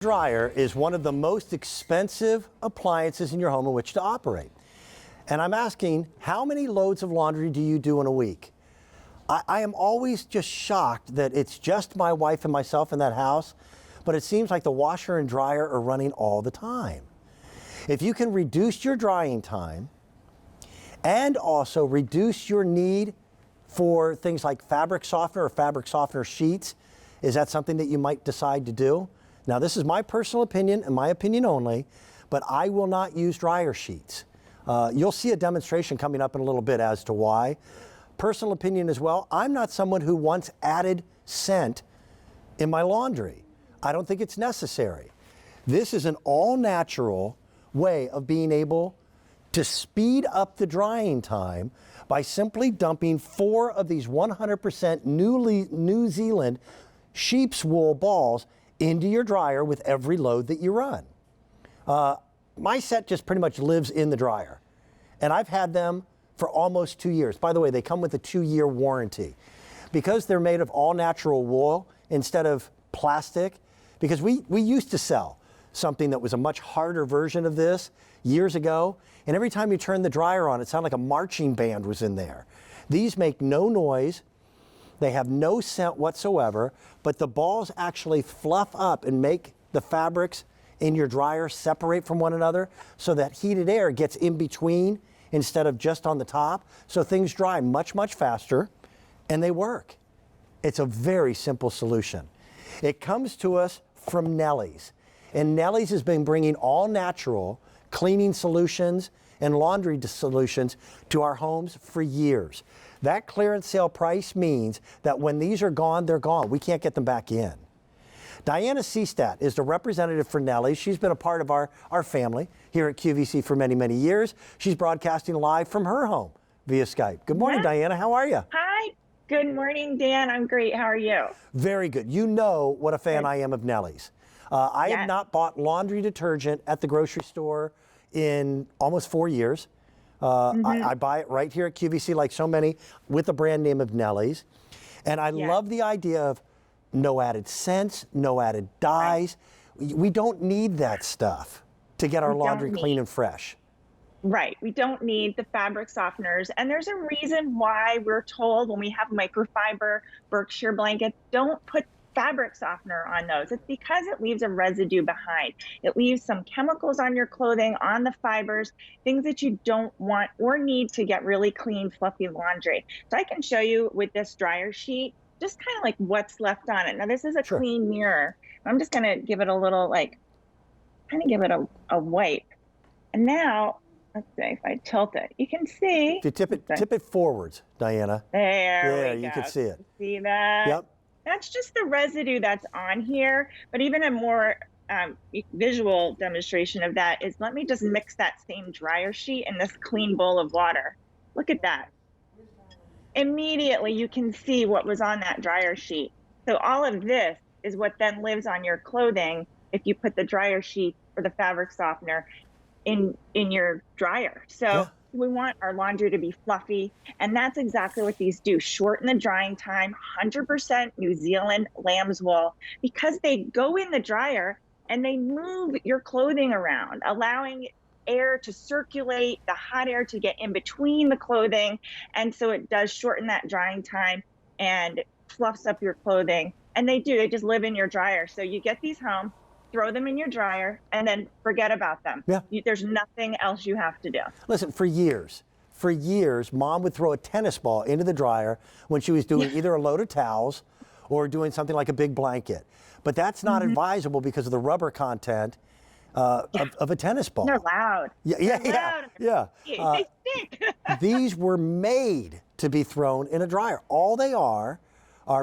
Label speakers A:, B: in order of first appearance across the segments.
A: Dryer is one of the most expensive appliances in your home in which to operate. And I'm asking, how many loads of laundry do you do in a week? I am always just shocked that it's just my wife and myself in that house, but it seems like the washer and dryer are running all the time. If you can reduce your drying time and also reduce your need for things like fabric softener or fabric softener sheets, is that something that you might decide to do? Now, this is my personal opinion and my opinion only, but I will not use dryer sheets. You'll see a demonstration coming up in a little bit as to why. Personal opinion as well, I'm not someone who wants added scent in my laundry. I don't think it's necessary. This is an all-natural way of being able to speed up the drying time by simply dumping 4 of these 100% New Zealand sheep's wool balls into your dryer with every load that you run. My set just pretty much lives in the dryer, and I've had them for almost 2 years. By the way, they come with a 2-year warranty. Because they're made of all natural wool instead of plastic, because we used to sell something that was a much harder version of this years ago, and every time you turn the dryer on, it sounded like a marching band was in there. These make no noise, they have no scent whatsoever, but the balls actually fluff up and make the fabrics in your dryer separate from one another so that heated air gets in between instead of just on the top, so things dry much, much faster, and they work. It's a very simple solution. It comes to us from Nellie's, and Nellie's has been bringing all natural cleaning solutions and laundry solutions to our homes for years. That clearance sale price means that when these are gone, they're gone. We can't get them back in. Diana Seastat is the representative for Nellie. She's been a part of our family here at QVC for many, many years. She's broadcasting live from her home via Skype. Good morning, Diana. How are you?
B: Hi. Good morning, Dan. I'm great. How are you?
A: Very good. You know what a fan I am of Nellie's. I have not bought laundry detergent at the grocery store in almost 4 years. I buy it right here at QVC like so many with the brand name of Nellie's. And I love the idea of no added scents, no added dyes. Right. We don't need that stuff to get our laundry clean and fresh.
B: Right. We don't need the fabric softeners. And there's a reason why we're told when we have microfiber Berkshire blankets, don't put fabric softener on those. It's because it leaves a residue behind. It leaves some chemicals on your clothing, on the fibers, things that you don't want or need to get really clean, fluffy laundry. So I can show you with this dryer sheet just kind of like what's left on it. Now this is a clean mirror. I'm just gonna give it a little kind of give it a wipe. And now, let's see if I tilt it, you can see.
A: If you tip it forwards, Diana.
B: There we go.
A: You can see it.
B: See that?
A: Yep.
B: That's just the residue that's on here. But even a more visual demonstration of that is, let me just mix that same dryer sheet in this clean bowl of water. Look at that. Immediately you can see what was on that dryer sheet. So all of this is what then lives on your clothing if you put the dryer sheet or the fabric softener in your dryer. So we want our laundry to be fluffy, and that's exactly what these do. Shorten the drying time, 100% New Zealand lamb's wool, because they go in the dryer and they move your clothing around, allowing air to circulate, the hot air to get in between the clothing. And so it does shorten that drying time and fluffs up your clothing. And they just live in your dryer. So you get these home, throw them in your dryer, and then forget about them. There's nothing else you have to do.
A: Listen, for years, Mom would throw a tennis ball into the dryer when she was doing either a load of towels or doing something like a big blanket. But that's not advisable because of the rubber content of a tennis ball.
B: They're loud.
A: Yeah.
B: They stink.
A: These were made to be thrown in a dryer. All they are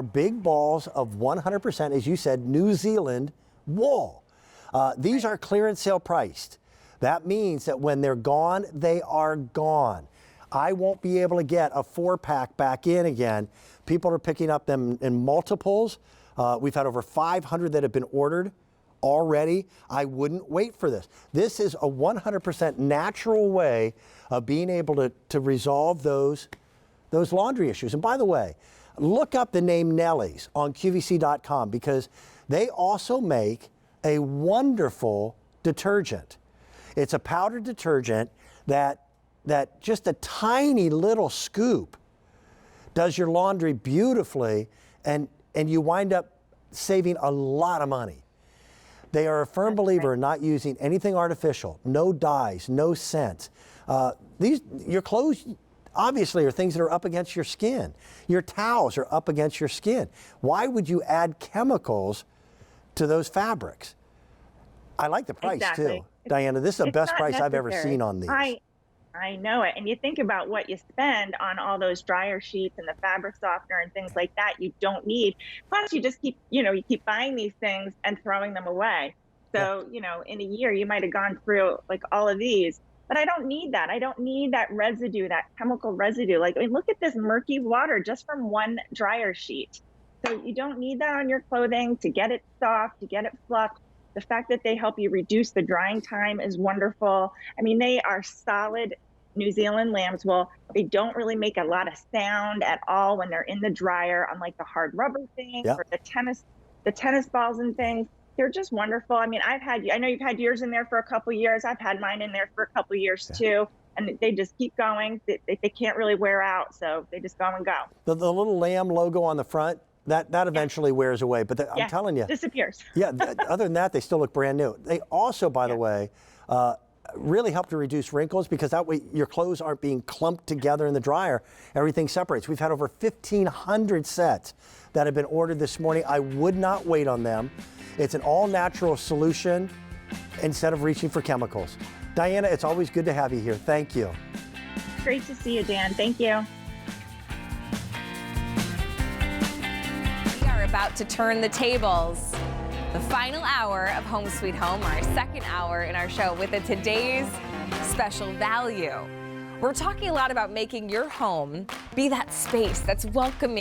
A: big balls of 100%, as you said, New Zealand wool. These are clearance sale priced. That means that when they're gone, they are gone. I won't be able to get a 4-pack back in again. People are picking up them in multiples. We've had over 500 that have been ordered already. I wouldn't wait for this. This is a 100% natural way of being able to resolve those laundry issues. And by the way, look up the name Nellie's on QVC.com, because they also make a wonderful detergent. It's a powdered detergent that just a tiny little scoop does your laundry beautifully, and you wind up saving a lot of money. They are a firm believer in not using anything artificial, no dyes, no scents. Your clothes obviously are things that are up against your skin. Your towels are up against your skin. Why would you add chemicals to those fabrics? I like the price too. Diana, this is the best price I've ever seen on these.
B: I know it. And you think about what you spend on all those dryer sheets and the fabric softener and things like that you don't need. Plus you just keep, you keep buying these things and throwing them away. So, in a year you might have gone through like all of these, but I don't need that. I don't need that residue, that chemical residue. Like, look at this murky water just from one dryer sheet. So you don't need that on your clothing to get it soft, to get it fluffed. The fact that they help you reduce the drying time is wonderful. I mean, they are solid New Zealand lamb's wool. They don't really make a lot of sound at all when they're in the dryer, unlike the hard rubber things or the tennis balls and things. They're just wonderful. I mean, I know you've had yours in there for a couple of years. I've had mine in there for a couple of years too. And they just keep going. They can't really wear out, so they just go and go.
A: The little lamb logo on the front, that eventually wears away, but I'm telling you,
B: disappears.
A: Yeah, other than that, they still look brand new. They also, by the way, really help to reduce wrinkles, because that way your clothes aren't being clumped together in the dryer. Everything separates. We've had over 1,500 sets that have been ordered this morning. I would not wait on them. It's an all-natural solution instead of reaching for chemicals. Diana, it's always good to have you here. Thank you.
B: Great to see you, Dan. Thank you.
C: About to turn the tables. The final hour of Home Sweet Home, our second hour in our show with today's special value. We're talking a lot about making your home be that space that's welcoming.